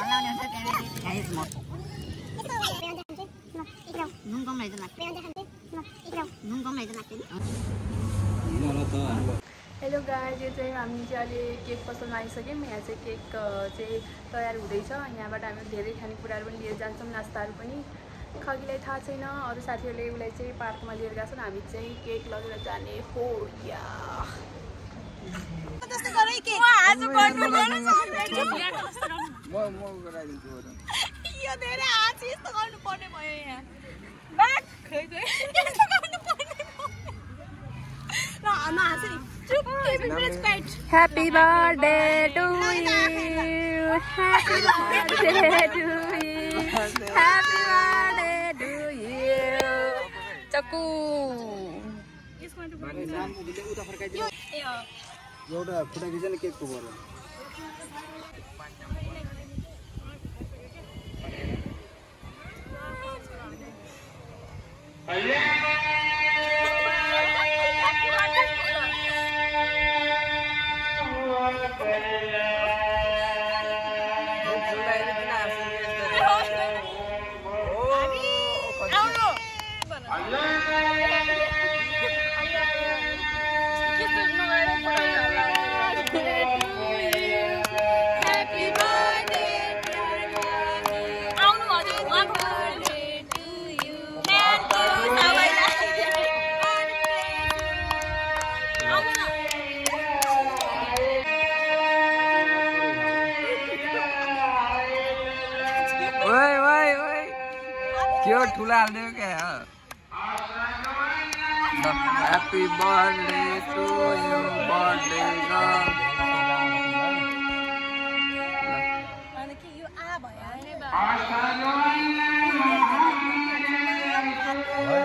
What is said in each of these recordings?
हल्लाउने हुन्छ गाइस म नुन कम रहेछ लाग्छ नुन कम रहेछ लाग्छ हेलो गाइस, यो चाहिँ हामी चाहिँ अहिले केक पसलमा आइसक्यौँ। यहाँ चाहिँ केक चाहिँ तयार हुँदैछ। यहाँबाट हामी धेरै खानेकुराहरू पनि लिएर जान्छौँ, नास्ताहरू पनि। खगीलाई थाहा छैन, अरू साथीहरूले उसलाई चाहिँ पार्कमा लिएर गएको छन्। हामी चाहिँ केक लगेर जाने हो। या Happy birthday to you. Happy birthday to you. Happy birthday to you. Chaku. एउटा फुटा खिचेन केक को बरो क्यों ठुला हाल्दियो क्या happy birthday to you birthday girl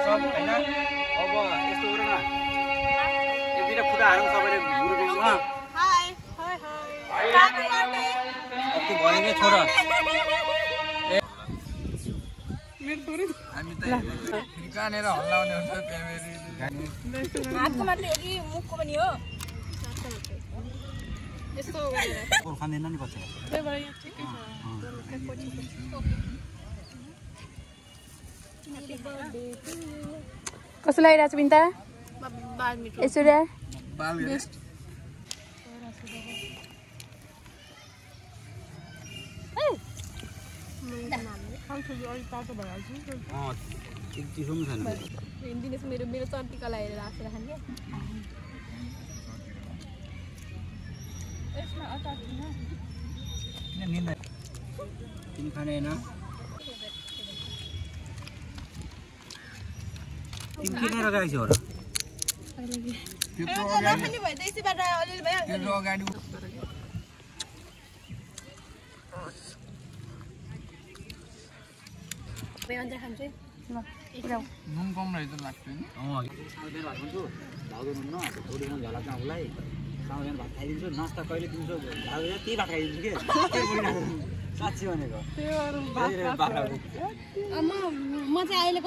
सब हैन अब यस्तो गरौँ न यो बिना फुटा हारौँ सबैले गुरुको हाय हाय हाय अब भनेकै छोरा हामी त कानेर हल्लाउने हुन्छ क्यामेरा हातको मात्रै हो कि मुखको पनि हो? यस्तो गरेर कोर खाँदैन नि पछि त्यही भएर यहाँ ठिकै छ। कस्तो लागिरहेछ बिन्ता? यसुर्या बाल गेस्ट चिसो पनि छैन हिँडिदिनुहोस्। मेरो चर्टीका लगाएर राखेर खाने यसमा अचार छैन तिमी खाने होइन तिमी किन लगाएछ हो र त्यो अगाडि नुन कम रहेछ लाग्छ नि साउदेन भात खान्छु भाउदो नुन न थोरै नुन झला चाउलाई साउदेन भात खाइदिन्छु नास्ता कहिले दिन्छु भाउदो त्यही भात खाइदिन्छु के साँच्ची भनेको म चाहिँ अहिले